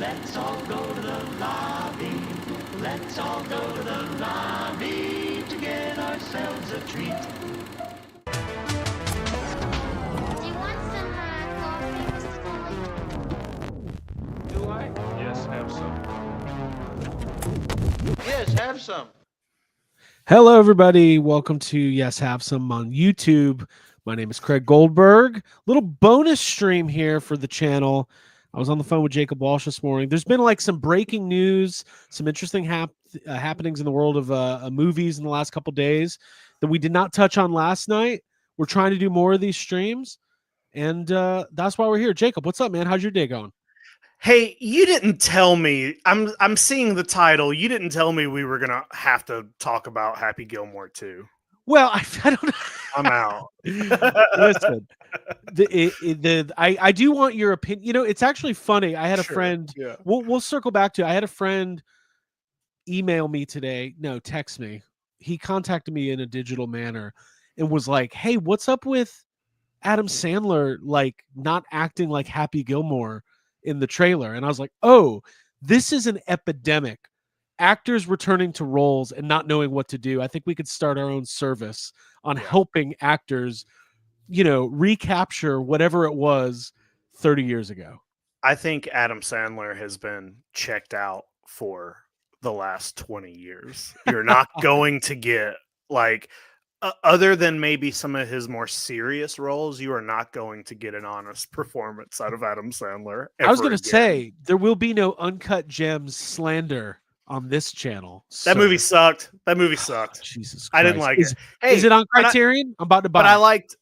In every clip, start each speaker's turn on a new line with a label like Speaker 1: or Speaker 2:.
Speaker 1: Let's all go to the lobby. Let's all go to the lobby to get ourselves a treat.
Speaker 2: Do you want some coffee, Mr. Tully?
Speaker 3: Do I? Yes, have some.
Speaker 1: Yes, have some.
Speaker 4: Hello, everybody. Welcome to Yes Have Some on YouTube. My name is Craig Goldberg. Little bonus stream here for the channel. I was on the phone with Jacob Walsh this morning. There's been like some breaking news, some interesting happenings in the world of movies in the last couple days that we did not touch on last night. We're trying to do more of these streams, and that's why we're here. Jacob, what's up, man? How's your day going?
Speaker 5: Hey, you didn't tell me. I'm seeing the title. You didn't tell me we were gonna have to talk about Happy Gilmore too.
Speaker 4: Well, I don't know.
Speaker 5: I'm out.
Speaker 4: Listen, I do want your opinion. You know, it's actually funny. I had a friend.
Speaker 5: Yeah.
Speaker 4: We'll circle back to. I had a friend email me today. No, text me. He contacted me in a digital manner and was like, "Hey, what's up with Adam Sandler like not acting like Happy Gilmore in the trailer?" And I was like, "Oh, this is an epidemic. Actors returning to roles and not knowing what to do. I think we could start our own service on helping actors, you know, recapture whatever it was 30 years ago."
Speaker 5: I think Adam Sandler has been checked out for the last 20 years. You're not going to get like other than maybe some of his more serious roles, you are not going to get an honest performance out of Adam Sandler.
Speaker 4: I was going to
Speaker 5: again.
Speaker 4: say there will be no uncut gems slander on this channel.
Speaker 5: That movie sucked. That movie sucked.
Speaker 4: Jesus Christ.
Speaker 5: I didn't like it. Hey,
Speaker 4: is it on Criterion? I'm about to buy.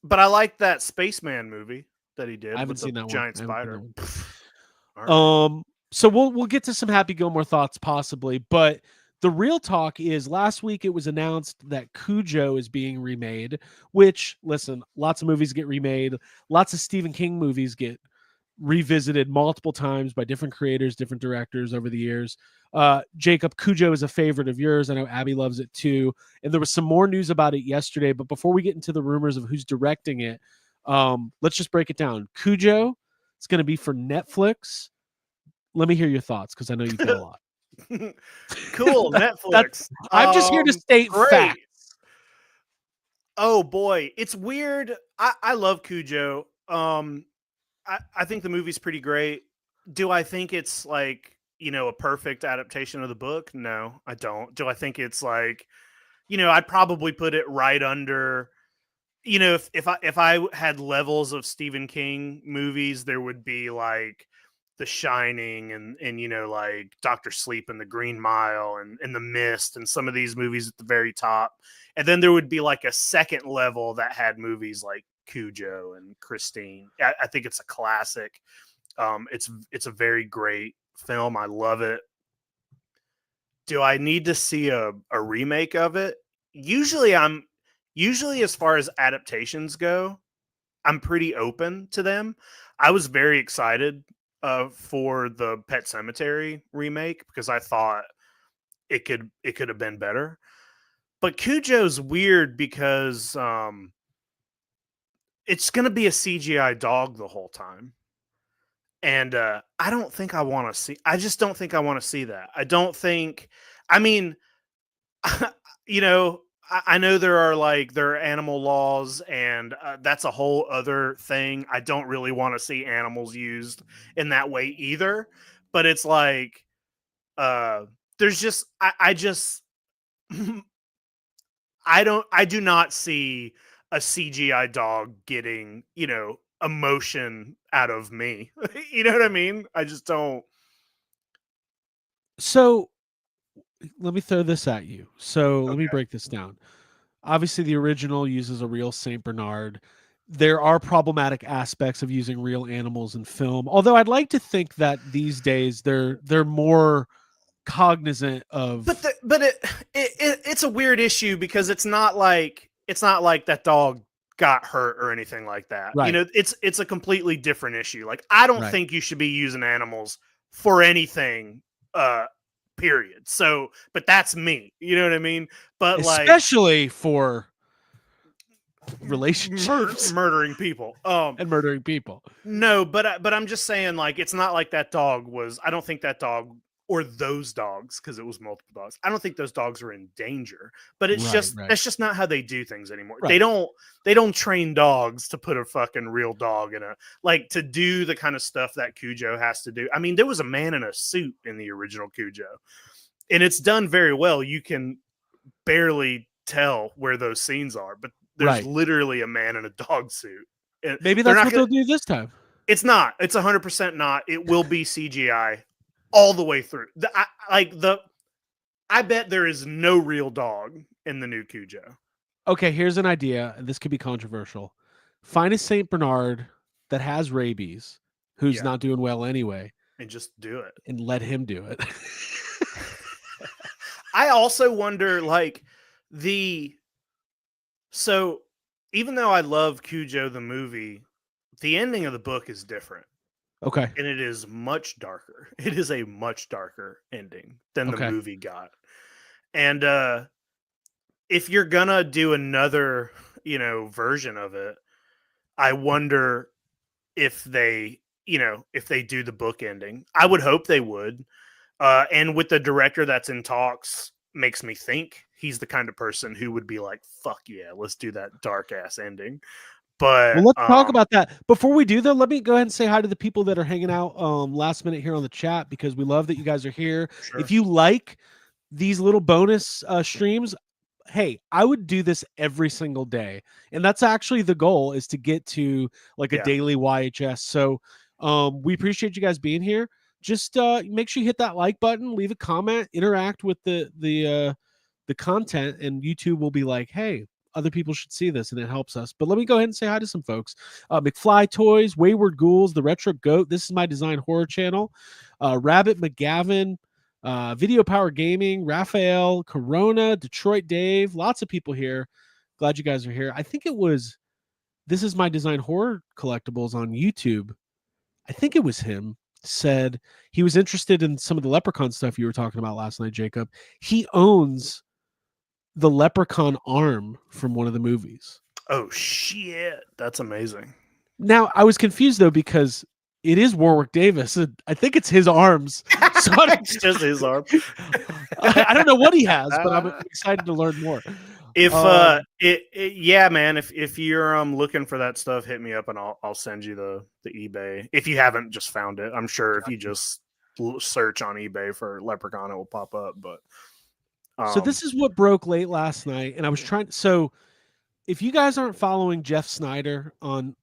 Speaker 5: But I liked that Spaceman movie that he did.
Speaker 4: I haven't
Speaker 5: with
Speaker 4: seen
Speaker 5: the
Speaker 4: that
Speaker 5: giant
Speaker 4: one.
Speaker 5: spider.
Speaker 4: Right. So we'll get to some Happy Gilmore thoughts possibly, but the real talk is last week it was announced that Cujo is being remade, which, listen, lots of movies get remade. Lots of Stephen King movies get revisited multiple times by different creators, different directors over the years. Jacob, Cujo is a favorite of yours. I know Abby loves it too. And there was some more news about it yesterday, but before we get into the rumors of who's directing it, let's just break it down. Cujo, it's going to be for Netflix. Let me hear your thoughts because I know you've got a lot.
Speaker 5: Cool, Netflix.
Speaker 4: I'm just here to state facts.
Speaker 5: Oh boy, it's weird. I love Cujo. I think the movie's pretty great. Do I think it's like, you know, a perfect adaptation of the book? No, I don't. Do I think it's like, you know, I'd probably put it right under, you know, if I had levels of Stephen King movies, there would be like The Shining and you know, like Dr. Sleep and The Green Mile and The Mist and some of these movies at the very top. And then there would be like a second level that had movies like Cujo and Christine. I think it's a classic. It's a very great film. I love it. Do I need to see a remake of it? Usually as far as adaptations go, I'm pretty open to them. I was very excited for the Pet Sematary remake because I thought it could have been better. But Cujo's weird because it's going to be a CGI dog the whole time. And I don't think I want to see. I just don't think I want to see that. I don't think. I mean, you know, I know there are animal laws, and that's a whole other thing. I don't really want to see animals used in that way either. But it's like, there's just, I do not see a CGI dog getting, you know, emotion out of me. You know what I mean? I just don't.
Speaker 4: So let me throw this at you. So let me break this down. Obviously, the original uses a real Saint Bernard. There are problematic aspects of using real animals in film. Although I'd like to think that these days they're more cognizant of.
Speaker 5: But it's a weird issue because it's not like that dog got hurt or anything like that.
Speaker 4: Right.
Speaker 5: You know, it's a completely different issue. Like, I don't think you should be using animals for anything. Period. So, but that's me. You know what I mean? But
Speaker 4: especially for relationships
Speaker 5: murdering people.
Speaker 4: and murdering people.
Speaker 5: No, but I'm just saying, like, it's not like that dog was. I don't think that dog or those dogs, because it was multiple dogs. I don't think those dogs were in danger. But it's just that's just not how they do things anymore.
Speaker 4: Right.
Speaker 5: They don't train dogs to put a fucking real dog in a to do the kind of stuff that Cujo has to do. I mean, there was a man in a suit in the original Cujo, and it's done very well. You can barely tell where those scenes are, but there's literally a man in a dog suit. And
Speaker 4: maybe that's what they'll do this time.
Speaker 5: It's not. It's 100% not. It will be CGI all the way through. I bet there is no real dog in the new Cujo.
Speaker 4: Okay, here's an idea. This could be controversial. Find a Saint Bernard that has rabies, who's not doing well anyway,
Speaker 5: and just do it,
Speaker 4: and let him do it.
Speaker 5: I also wonder, so even though I love Cujo the movie, the ending of the book is different.
Speaker 4: Okay.
Speaker 5: And it is much darker. It is a much darker ending than the movie got. And if you're gonna do another, version of it, I wonder if they do the book ending. I would hope they would. And with the director that's in talks, makes me think he's the kind of person who would be like, fuck yeah, let's do that dark ass ending. But
Speaker 4: let's talk about that. Before we do though, let me go ahead and say hi to the people that are hanging out last minute here on the chat, because we love that you guys are here. Sure. If you like these little bonus streams, hey, I would do this every single day. And that's actually the goal, is to get to a daily YHS. So we appreciate you guys being here. Just make sure you hit that like button, leave a comment, interact with the content, and YouTube will be like, hey, other people should see this, and it helps us. But let me go ahead and say hi to some folks. McFly Toys, Wayward Ghouls, The Retro Goat, This Is My Design Horror Channel, Rabbit McGavin, Video Power Gaming, Raphael, Corona, Detroit Dave, lots of people here. Glad you guys are here. I think it was This Is My Design Horror Collectibles on YouTube. I think it was him. Said he was interested in some of the Leprechaun stuff you were talking about last night, Jacob. He owns the Leprechaun arm from one of the movies.
Speaker 5: Oh shit, that's amazing.
Speaker 4: Now I was confused though, because it is Warwick Davis. I think it's his arms. So
Speaker 5: it's just his arm.
Speaker 4: I don't know what he has, but I'm excited to learn more.
Speaker 5: If yeah, man, if you're looking for that stuff, hit me up and I'll send you the eBay. If you haven't just found it, I'm sure if you just search on eBay for Leprechaun, it will pop up. But
Speaker 4: so this is what broke late last night, and I was trying. So if you guys aren't following Jeff Snyder on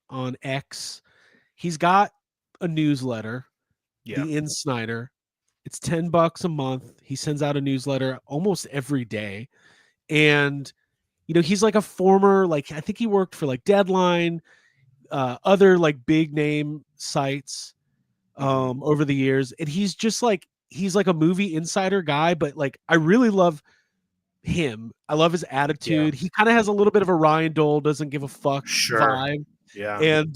Speaker 4: X, he's got a newsletter, the In Snyder. It's $10 a month. He sends out a newsletter almost every day, and he's like a former, I think he worked for Deadline, other big name sites over the years, and he's just he's like a movie insider guy, but I really love him. I love his attitude. He kind of has a little bit of a Ryan Dole doesn't give a fuck vibe.
Speaker 5: Yeah.
Speaker 4: And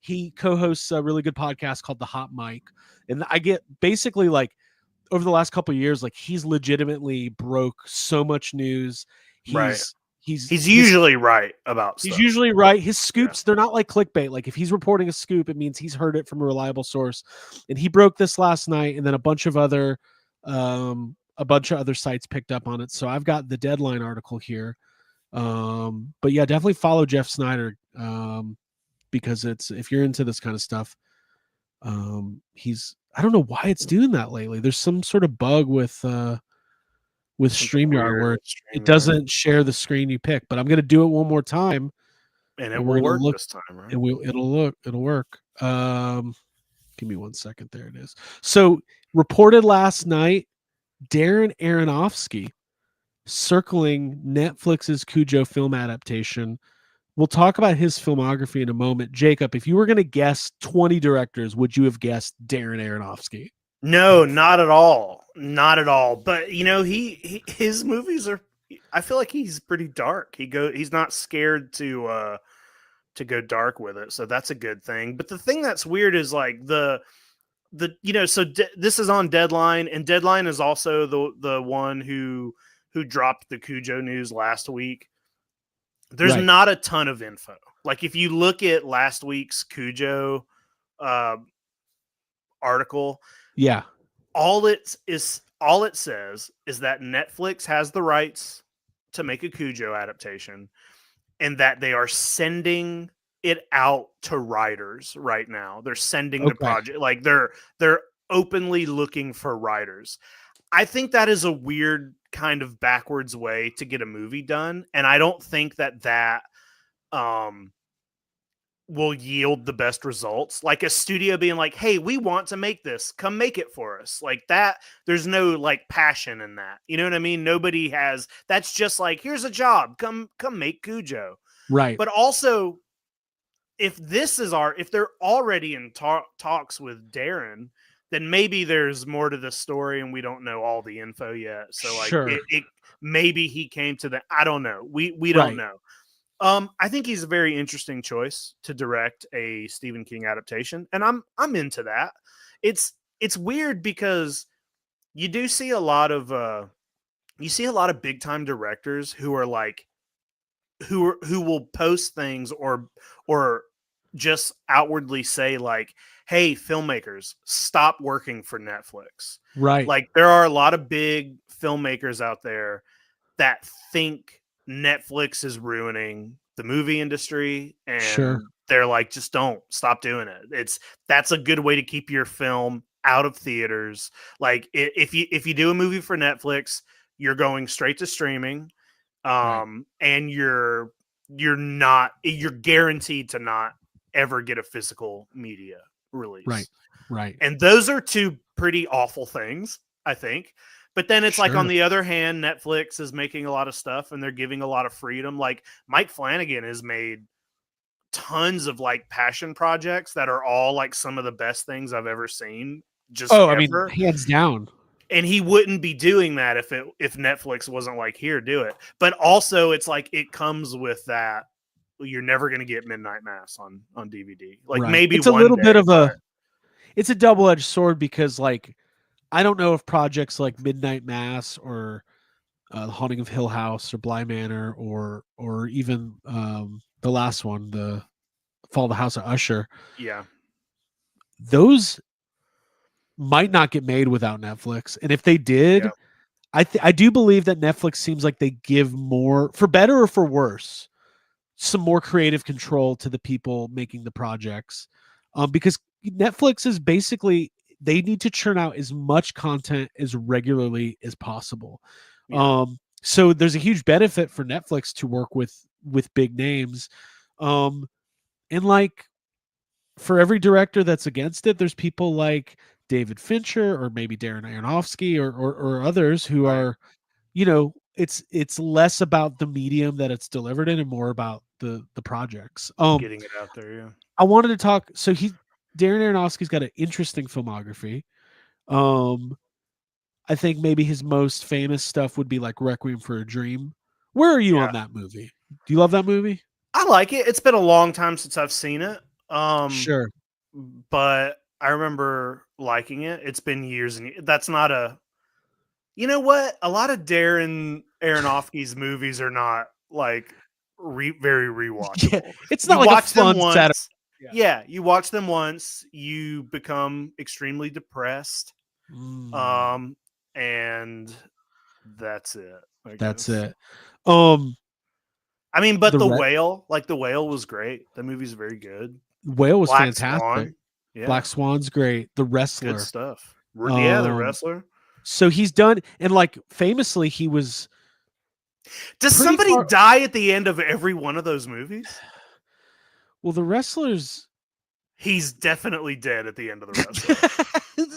Speaker 4: he co-hosts a really good podcast called The Hot Mic. And I get basically over the last couple of years, he's legitimately broke so much news. He's usually right about stuff. He's usually right. His scoops, they're not like clickbait. If he's reporting a scoop, it means he's heard it from a reliable source. And he broke this last night, and then a bunch of other sites picked up on it. So I've got the Deadline article here. But yeah, definitely follow Jeff Snyder, because if you're into this kind of stuff, I don't know why it's doing that lately. There's some sort of bug with StreamYard where it doesn't share the screen you pick, but I'm going to do it one more time,
Speaker 5: and it will work this time, right?
Speaker 4: And it'll work. Give me 1 second. There it is. So reported last night, Darren Aronofsky circling Netflix's Cujo film adaptation. We'll talk about his filmography in a moment. Jacob, if you were going to guess 20 directors, would you have guessed Darren Aronofsky?
Speaker 5: No, not at all. Not at all. But his movies are, I feel like he's pretty dark. He's not scared to go dark with it. So that's a good thing. But the thing that's weird is this is on Deadline, and Deadline is also the one who dropped the Cujo news last week. there's
Speaker 4: Right.
Speaker 5: not a ton of info. Like if you look at last week's Cujo uh, article,
Speaker 4: Yeah.
Speaker 5: all it says is that Netflix has the rights to make a Cujo adaptation, and that they are sending it out to writers right now. They're sending the
Speaker 4: Okay.
Speaker 5: project, like they're openly looking for writers. I think that is a weird kind of backwards way to get a movie done, and I don't think that um will yield the best results. Like a studio being like, "Hey, we want to make this. Come make it for us." Like that, there's no like passion in that. You know what I mean? Nobody has. That's just like, "Here's a job. Come make Cujo."
Speaker 4: Right.
Speaker 5: But also, if they're already in talks with Darren, then maybe there's more to the story and we don't know all the info yet. So like
Speaker 4: Sure.
Speaker 5: it maybe he came to the, I don't know. We don't
Speaker 4: Right.
Speaker 5: know. I think he's a very interesting choice to direct a Stephen King adaptation, and I'm into that. It's weird because you do see a lot of big time directors who are like who will post things or just outwardly say like, "Hey, filmmakers, stop working for Netflix."
Speaker 4: Right.
Speaker 5: Like there are a lot of big filmmakers out there that think Netflix is ruining the movie industry,
Speaker 4: Sure.
Speaker 5: and they're like, just don't stop doing it. That's a good way to keep your film out of theaters. Like if you do a movie for Netflix, you're going straight to streaming,
Speaker 4: Right.
Speaker 5: and you're guaranteed to not ever get a physical media
Speaker 4: Right.
Speaker 5: release.
Speaker 4: Right.
Speaker 5: And those are two pretty awful things, I think. But then it's like, on
Speaker 4: Sure.
Speaker 5: the other hand, Netflix is making a lot of stuff and they're giving a lot of freedom. Like Mike Flanagan has made tons of like passion projects that are all like some of the best things I've ever seen, just
Speaker 4: Oh, I mean,
Speaker 5: ever.
Speaker 4: hands down.
Speaker 5: And he wouldn't be doing that if Netflix wasn't like, here, do it. But also it's like it comes with that, you're never going to get Midnight Mass on DVD. Like
Speaker 4: Right.
Speaker 5: maybe
Speaker 4: It's a
Speaker 5: one
Speaker 4: little bit
Speaker 5: day,
Speaker 4: of
Speaker 5: but
Speaker 4: it's a double-edged sword because like I don't know if projects like Midnight Mass or The Haunting of Hill House or Bly Manor or even the last one, the Fall of the House of Usher,
Speaker 5: yeah.
Speaker 4: those might not get made without Netflix. And if they
Speaker 5: Yeah.
Speaker 4: did, I do believe that Netflix seems like they give more, for better or for worse, some more creative control to the people making the projects, because Netflix is basically, they need to churn out as much content as regularly as possible.
Speaker 5: Yeah.
Speaker 4: So there's a huge benefit for Netflix to work with big names, and like for every director that's against it, there's people like David Fincher or maybe Darren Aronofsky or others who
Speaker 5: Right.
Speaker 4: are, it's less about the medium that it's delivered in and more about the projects.
Speaker 5: Getting it out there. Yeah.
Speaker 4: I wanted to talk. So Darren Aronofsky's got an interesting filmography. Um, I think maybe his most famous stuff would be like Requiem for a Dream. Where are you
Speaker 5: Yeah.
Speaker 4: on that movie? Do you love that movie?
Speaker 5: I like it. It's been a long time since I've seen it.
Speaker 4: Sure.
Speaker 5: But I remember liking it. It's been years and that's not a, you know what? A lot of Darren Aronofsky's movies are not like very
Speaker 4: Yeah,
Speaker 5: rewatchable.
Speaker 4: it's
Speaker 5: You
Speaker 4: not like a
Speaker 5: watch them
Speaker 4: fun Saturday.
Speaker 5: once.
Speaker 4: Yeah.
Speaker 5: Yeah, you watch them once, you become extremely depressed.
Speaker 4: Mm,
Speaker 5: And that's it. I
Speaker 4: that's
Speaker 5: guess.
Speaker 4: it.
Speaker 5: I mean, but
Speaker 4: The
Speaker 5: The
Speaker 4: Re-
Speaker 5: Whale, like The Whale was great. The movie's very good.
Speaker 4: Whale was
Speaker 5: Black
Speaker 4: fantastic.
Speaker 5: Swan. Yeah.
Speaker 4: Black Swan's great. The
Speaker 5: Good
Speaker 4: Wrestler.
Speaker 5: stuff. Yeah, The Wrestler.
Speaker 4: So he's done, and like famously, he was.
Speaker 5: Does
Speaker 4: pretty
Speaker 5: somebody
Speaker 4: far-
Speaker 5: die at the end of every one of those movies?
Speaker 4: Well, The Wrestlers.
Speaker 5: He's definitely dead at the end of The Wrestler.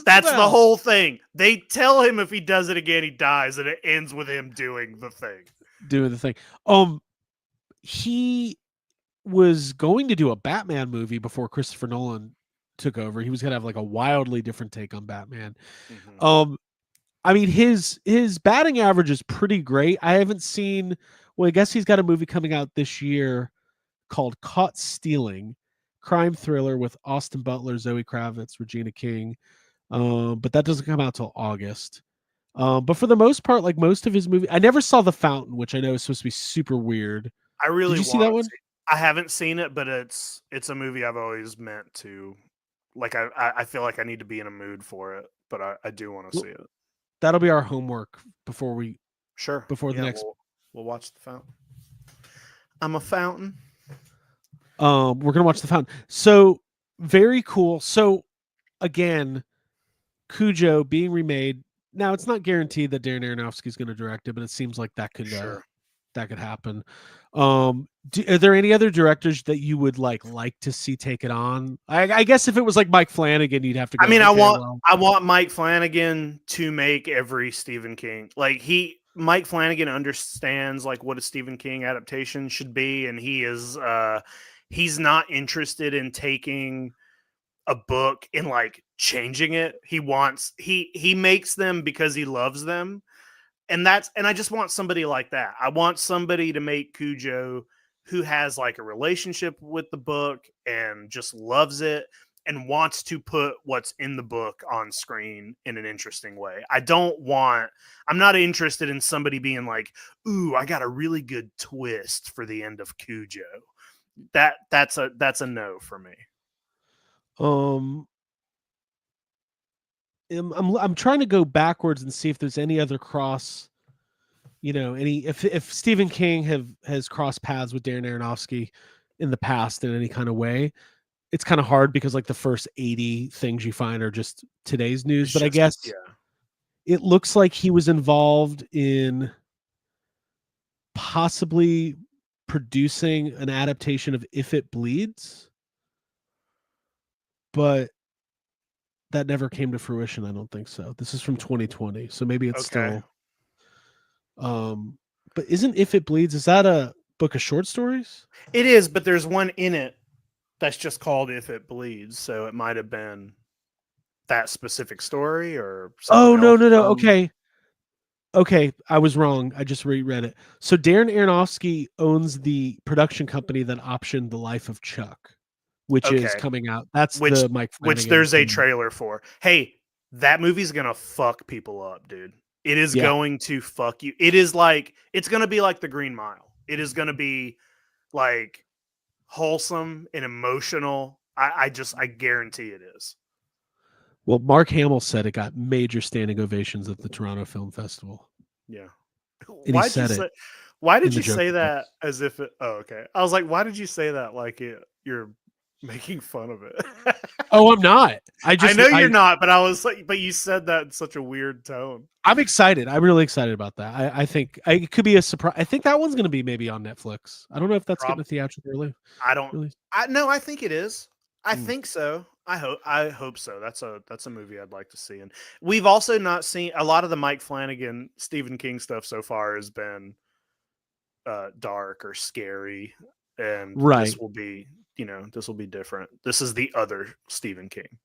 Speaker 5: That's the
Speaker 4: Well,
Speaker 5: whole thing. They tell him if he does it again, he dies, and it ends with him doing the thing.
Speaker 4: doing the thing. He was going to do a Batman movie before Christopher Nolan took over. He was going to have like a wildly different take on Batman.
Speaker 5: Mhm.
Speaker 4: I mean, his batting average is pretty great. I haven't seen. Well, I guess he's got a movie coming out this year called Caught Stealing, crime thriller with Austin Butler, Zoe Kravitz, Regina King. But that doesn't come out till August. But for the most part, like most of his movie, I never saw The Fountain, which I know is supposed to be super weird.
Speaker 5: I really
Speaker 4: Did you see
Speaker 5: want
Speaker 4: that
Speaker 5: to
Speaker 4: one?
Speaker 5: see. I haven't seen it, but it's a movie I've always meant to. Like I feel like I need to be in a mood for it, but I do want to
Speaker 4: Well,
Speaker 5: see it.
Speaker 4: that'll be our homework before
Speaker 5: Sure.
Speaker 4: the
Speaker 5: Yeah,
Speaker 4: next.
Speaker 5: we'll watch the fountain. I'm a fountain.
Speaker 4: We're gonna watch the fountain. So very cool. So again, Cujo being remade. Now it's not guaranteed that Darren Aronofsky is going to direct it, but it seems like that could
Speaker 5: Sure.
Speaker 4: happen. Are there any other directors that you would like to see take it on? I guess if it was like Mike Flanagan, you'd have to go.
Speaker 5: I mean,
Speaker 4: Okay, well,
Speaker 5: I want Mike Flanagan to make every Stephen King. Like Mike Flanagan understands like what a Stephen King adaptation should be, and he's not interested in taking a book and like changing it. He makes them because he loves them. And I just want somebody like that. I want somebody to make Cujo who has like a relationship with the book and just loves it and wants to put what's in the book on screen in an interesting way. I'm not interested in somebody being like, "Ooh, I got a really good twist for the end of Cujo." That's a no for me.
Speaker 4: um, I'm trying to go backwards and see if there's any other cross. If Stephen King has crossed paths with Darren Aronofsky in the past in any kind of way, it's kind of hard because like the first 80 things you find are just today's news.
Speaker 5: It's
Speaker 4: But I
Speaker 5: just
Speaker 4: guess it looks like he was involved in possibly producing an adaptation of If It Bleeds, but that never came to fruition. I don't think so. This is from 2020, so maybe it's
Speaker 5: okay.
Speaker 4: still. But isn't If It Bleeds, is that a book of short stories?
Speaker 5: It is, but there's one in it that's just called If It Bleeds, so it might have been that specific story or something
Speaker 4: Oh, no,
Speaker 5: else.
Speaker 4: no, no. Okay, I was wrong. I just reread it. So Darren Aronofsky owns the production company that optioned The Life of Chuck, which is
Speaker 5: Okay.
Speaker 4: coming out. That's
Speaker 5: Which
Speaker 4: the Mike
Speaker 5: which
Speaker 4: Flanagan
Speaker 5: there's a
Speaker 4: thing.
Speaker 5: trailer for. Hey, that movie's gonna fuck people up, dude. It is
Speaker 4: Yeah.
Speaker 5: going to fuck you. It's gonna be like The Green Mile. It is gonna be like wholesome and emotional. I guarantee it is.
Speaker 4: Well, Mark Hamill said it got major standing ovations at the Toronto Film Festival.
Speaker 5: Yeah.
Speaker 4: And he said it
Speaker 5: Why did
Speaker 4: in the
Speaker 5: you say
Speaker 4: Joker
Speaker 5: that
Speaker 4: box.
Speaker 5: as if it oh okay. I was like, why did you say that like you're making fun of it?
Speaker 4: Oh, I'm not.
Speaker 5: I know you're not, but I was like, but you said that in such a weird tone.
Speaker 4: I'm excited. I'm really excited about that. I think it could be a surprise. I think that one's going to be maybe on Netflix. I don't know if that's getting a theatrical release.
Speaker 5: I think it is. I
Speaker 4: Hmm.
Speaker 5: think so. I hope so. That's a movie I'd like to see. And we've also not seen a lot of the Mike Flanagan, Stephen King stuff so far has been dark or scary. And
Speaker 4: Right.
Speaker 5: this will be different. This is the other Stephen King.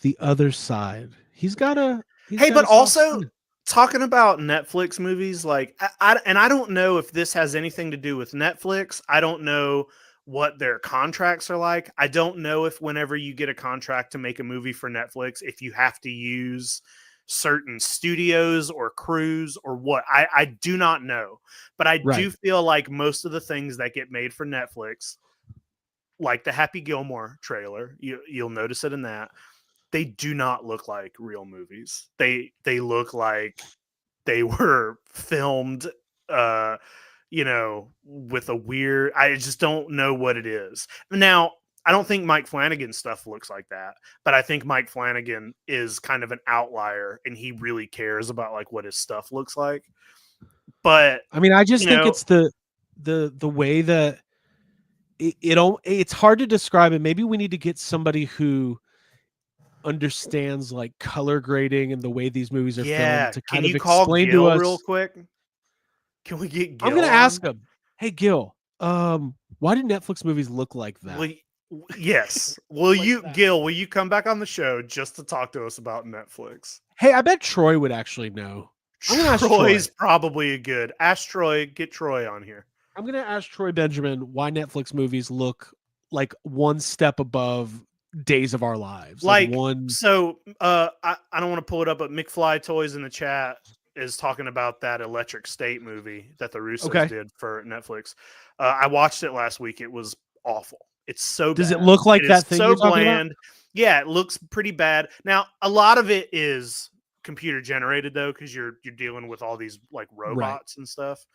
Speaker 4: The Other Side. He's got a
Speaker 5: But
Speaker 4: soft
Speaker 5: also
Speaker 4: spot.
Speaker 5: talking about Netflix movies, like I don't know if this has anything to do with Netflix. I don't know what their contracts are like. I don't know if whenever you get a contract to make a movie for Netflix, if you have to use certain studios or crews or what. I do not know. But I do feel like most of the things that get made for Netflix, like the Happy Gilmore trailer, you'll notice it in that. They do not look like real movies. They look like they were filmed with a weird, I just don't know what it is. Now, I don't think Mike Flanagan's stuff looks like that, but I think Mike Flanagan is kind of an outlier and he really cares about like what his stuff looks like. But
Speaker 4: I mean, I just think it's the way that it's hard to describe it. Maybe we need to get somebody who understands like color grading and the way these movies are filmed to kind
Speaker 5: can
Speaker 4: of
Speaker 5: you call
Speaker 4: explain
Speaker 5: Gil
Speaker 4: to us
Speaker 5: real quick? Can we get Gil
Speaker 4: I'm going to
Speaker 5: on?
Speaker 4: ask him, hey Gil, why do Netflix movies look like that?
Speaker 5: Yes. Will you come back on the show just to talk to us about Netflix?
Speaker 4: Hey, I bet Troy would actually know. I'm going to ask Troy.
Speaker 5: Troy's probably a good. Ask Troy, get Troy on here.
Speaker 4: I'm going to ask Troy Benjamin why Netflix movies look like one step above Days of Our Lives.
Speaker 5: I don't want to pull it up, but McFly Toys in the chat is talking about that Electric State movie that the Russos
Speaker 4: Okay.
Speaker 5: did for Netflix. I watched it last week. It was awful. It's so
Speaker 4: Does
Speaker 5: bad.
Speaker 4: it look like
Speaker 5: It
Speaker 4: that
Speaker 5: is
Speaker 4: thing
Speaker 5: so
Speaker 4: you're talking about?
Speaker 5: bland. Yeah, it looks pretty bad. Now, a lot of it is computer generated though, because you're dealing with all these like robots and stuff.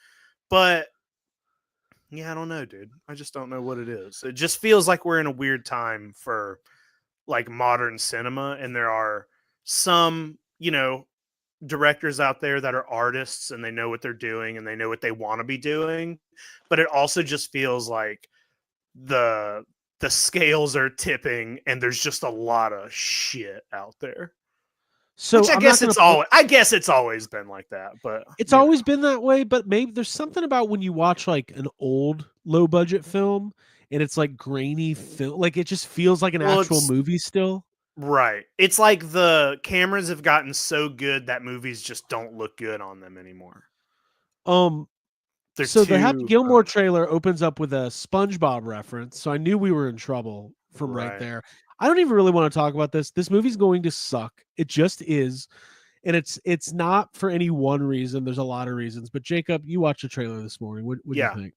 Speaker 5: But yeah, I don't know, dude. I just don't know what it is. It just feels like we're in a weird time for like modern cinema, and there are some, directors out there that are artists and they know what they're doing and they know what they want to be doing. But it also just feels like the scales are tipping and there's just a lot of shit out there.
Speaker 4: So
Speaker 5: Which I
Speaker 4: I'm not
Speaker 5: guess
Speaker 4: going
Speaker 5: it's
Speaker 4: to.
Speaker 5: I guess it's always been like that, but
Speaker 4: It's always been that way, but maybe there's something about when you watch like an old low budget film and it's like grainy film, like it just feels like an
Speaker 5: Well,
Speaker 4: actual
Speaker 5: it's
Speaker 4: movie still.
Speaker 5: right. It's like the cameras have gotten so good that movies just don't look good on them anymore.
Speaker 4: Um,
Speaker 5: They're
Speaker 4: so the Happy
Speaker 5: too
Speaker 4: Gilmore trailer opens up with a SpongeBob reference, so I knew we were in trouble from right
Speaker 5: right.
Speaker 4: there. I don't even really want to talk about this. This movie's going to suck. It just is. And it's not for any one reason. There's a lot of reasons. But Jacob, you watched the trailer this morning. What do you
Speaker 5: Yeah.
Speaker 4: think?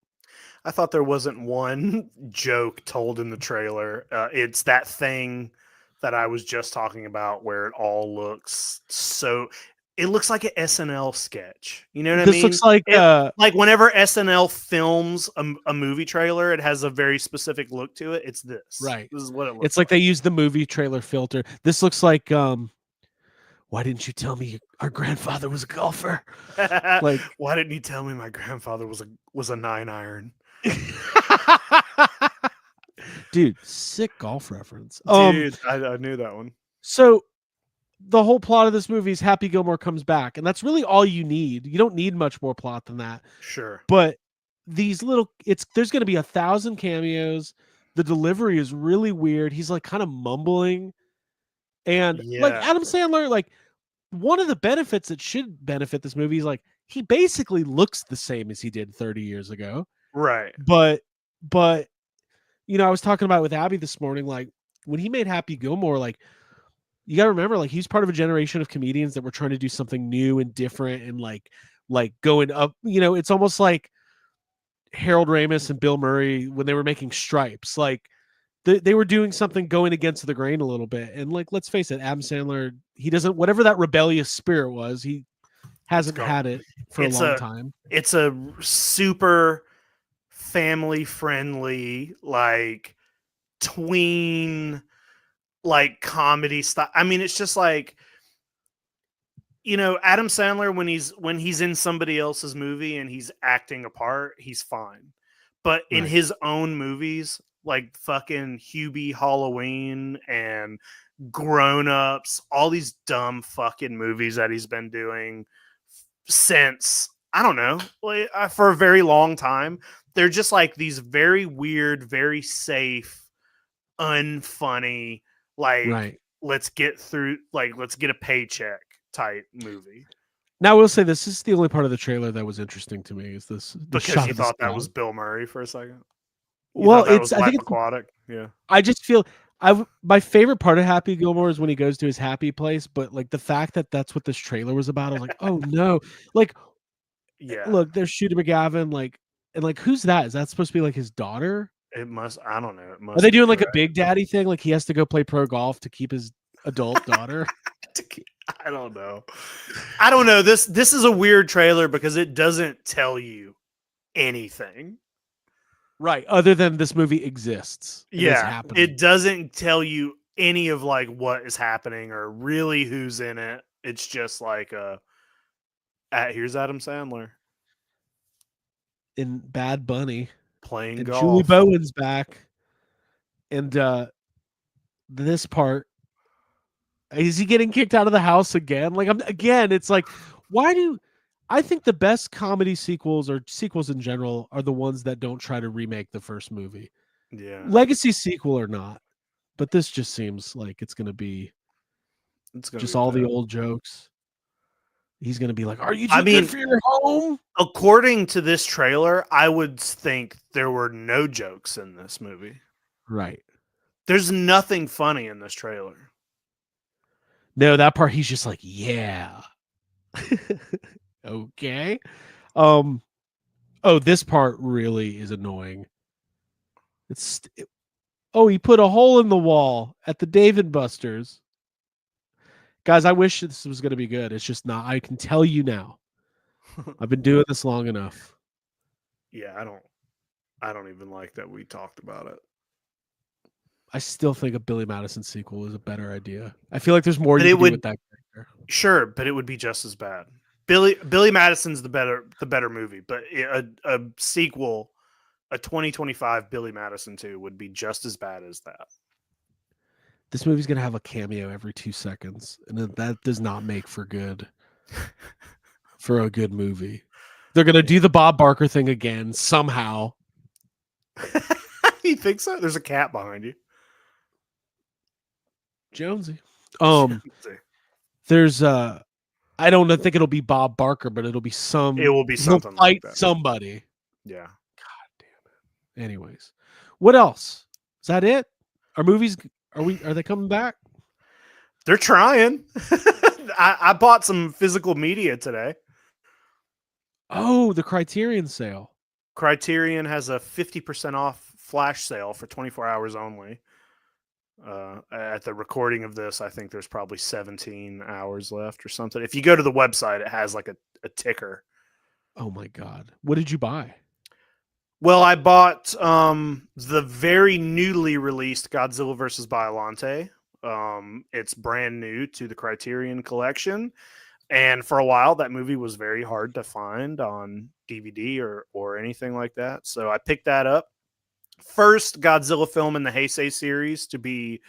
Speaker 5: I thought there wasn't one joke told in the trailer. It's that thing that I was just talking about where it all looks so. It looks like an SNL sketch. You know what I
Speaker 4: This
Speaker 5: mean?
Speaker 4: looks like
Speaker 5: Like whenever SNL films a movie trailer, it has a very specific look to it. It's this.
Speaker 4: right.
Speaker 5: This is what it looks
Speaker 4: It's like they use the movie trailer filter. This looks like why didn't you tell me our grandfather was a golfer?
Speaker 5: like.
Speaker 4: Like
Speaker 5: Why didn't you tell me my grandfather was a 9-iron?
Speaker 4: Dude, sick golf reference.
Speaker 5: Dude, I knew that one.
Speaker 4: So the whole plot of this movie is Happy Gilmore comes back, and that's really all you need. You don't need much more plot than that.
Speaker 5: Sure.
Speaker 4: But these little there's going to be 1,000 cameos. The delivery is really weird. He's like kind of mumbling. And like Adam Sandler, like one of the benefits that should benefit this movie is like he basically looks the same as he did 30 years ago.
Speaker 5: Right.
Speaker 4: But I was talking about with Abby this morning, like when he made Happy Gilmore, like you got to remember, like he's part of a generation of comedians that were trying to do something new and different and like going up, it's almost like Harold Ramis and Bill Murray when they were making Stripes, like they were doing something going against the grain a little bit. And like, let's face it, Adam Sandler, he doesn't, whatever that rebellious spirit was, he hasn't had it for a long time.
Speaker 5: It's a super family friendly, like tween, like comedy style. I mean, it's just like, Adam Sandler, when he's in somebody else's movie and he's acting a part, he's fine. But in his own movies, like fucking Hubie Halloween and Grown Ups, all these dumb fucking movies that he's been doing since, I don't know, like, for a very long time, they're just like these very weird, very safe, unfunny, like let's get a paycheck type movie.
Speaker 4: Now I will say this is the only part of the trailer that was interesting to me is this
Speaker 5: because you thought that was Bill Murray for a second.
Speaker 4: Well, I think it's
Speaker 5: aquatic. Yeah.
Speaker 4: I just feel my favorite part of Happy Gilmore is when he goes to his happy place, but like the fact that that's what this trailer was about, I was like, oh no, like,
Speaker 5: yeah,
Speaker 4: look, there's Shooter McGavin, like, and like, who's that? Is that supposed to be like his daughter?
Speaker 5: It must. I don't know. It must.
Speaker 4: Are they doing like a Big Daddy thing? Like he has to go play pro golf to keep his adult daughter?
Speaker 5: I don't know. I don't know. This is a weird trailer because it doesn't tell you anything.
Speaker 4: Right. Other than this movie exists.
Speaker 5: Yeah. It doesn't tell you any of like what is happening or really who's in it. It's just like here's Adam Sandler.
Speaker 4: In Bad Bunny.
Speaker 5: Playing
Speaker 4: and
Speaker 5: golf.
Speaker 4: Julie Bowen's back. And this part. Is he getting kicked out of the house again? Like it's like, I think the best comedy sequels or sequels in general are the ones that don't try to remake the first movie.
Speaker 5: Yeah.
Speaker 4: Legacy sequel or not. But this just seems like it's going to be just all the old jokes. He's going to be like, are you too good for your home?
Speaker 5: According to this trailer, I would think there were no jokes in this movie.
Speaker 4: Right.
Speaker 5: There's nothing funny in this trailer.
Speaker 4: No, that part he's just like, yeah. Okay. Um. Oh, this part really is annoying. Oh, he put a hole in the wall at the Dave and Buster's. Guys, I wish this was going to be good. It's just not. I can tell you now. I've been doing this long enough.
Speaker 5: Yeah, I don't even like that we talked about it.
Speaker 4: I still think a Billy Madison sequel is a better idea. I feel like there's more
Speaker 5: But
Speaker 4: you
Speaker 5: it
Speaker 4: can do
Speaker 5: would
Speaker 4: with that character.
Speaker 5: Sure, but it would be just as bad. Billy Madison's the better movie, but a sequel, a 2025 Billy Madison 2 would be just as bad as that.
Speaker 4: This movie's gonna have a cameo every 2 seconds, and that does not make for a good movie. They're gonna do the Bob Barker thing again somehow.
Speaker 5: You think so? There's a cat behind you.
Speaker 4: Jonesy.
Speaker 5: Jonesy.
Speaker 4: There's I don't think it'll be Bob Barker, but it'll be
Speaker 5: It will be something
Speaker 4: he'll fight
Speaker 5: like that.
Speaker 4: somebody.
Speaker 5: Yeah.
Speaker 4: God damn it. Anyways, what else? Is that it? Are movies? Are they coming back?
Speaker 5: They're trying. I bought some physical media today.
Speaker 4: Oh, the Criterion sale.
Speaker 5: Criterion has a 50% off flash sale for 24 hours only. At the recording of this, I think there's probably 17 hours left or something. If you go to the website, it has like a ticker.
Speaker 4: Oh my God. What did you buy?
Speaker 5: Well, I bought the very newly released Godzilla vs. Biollante. It's brand new to the Criterion collection. And for a while, that movie was very hard to find on DVD or anything like that. So I picked that up. First Godzilla film in the Heisei series to be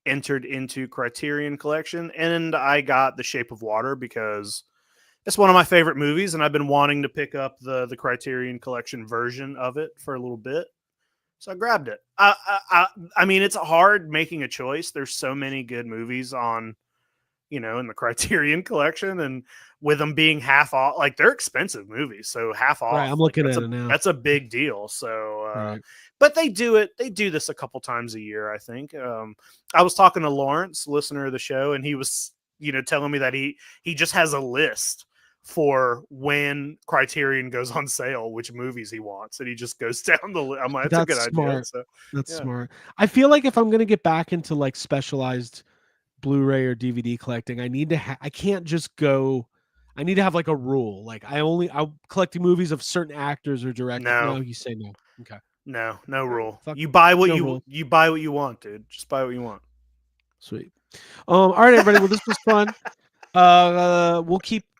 Speaker 5: entered into Criterion collection. And I got The Shape of Water because it's one of my favorite movies, and I've been wanting to pick up the Criterion collection version of it for a little bit. So I grabbed it. I mean, it's hard making a choice. There's so many good movies on, in the Criterion collection, and with them being half off, like they're expensive movies, so half off.
Speaker 4: Right, I'm looking at it now.
Speaker 5: That's a big deal. So,
Speaker 4: Right.
Speaker 5: but they do this a couple times a year, I think. I was talking to Lawrence, listener of the show, and he was, telling me that he just has a list for when Criterion goes on sale, which movies he wants, and he just goes down the list. I'm like, that's a good
Speaker 4: smart.
Speaker 5: idea. So,
Speaker 4: that's smart. I feel like if I'm gonna get back into like specialized Blu-ray or DVD collecting, I need to I can't just go. I need to have like a rule. Like I'm collecting movies of certain actors or directors. No, you say no. Okay.
Speaker 5: No rule.
Speaker 4: Fuck,
Speaker 5: you buy what
Speaker 4: no
Speaker 5: you buy what you want, dude. Just buy what you want.
Speaker 4: Sweet. All right, everybody. Well, this was fun.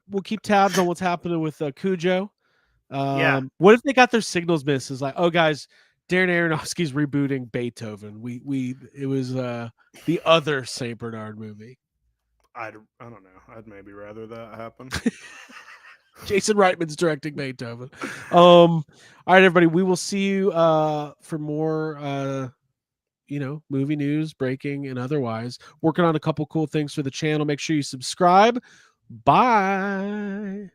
Speaker 4: We'll keep tabs on what's happening with Cujo. What if they got their signals missed? It's like, oh guys, Darren Aronofsky's rebooting Beethoven. It was the other Saint Bernard movie.
Speaker 5: I don't know. I'd maybe rather that happen.
Speaker 4: Jason Reitman's directing Beethoven. All right, everybody. We will see you for more movie news, breaking and otherwise. Working on a couple cool things for the channel. Make sure you subscribe. Bye.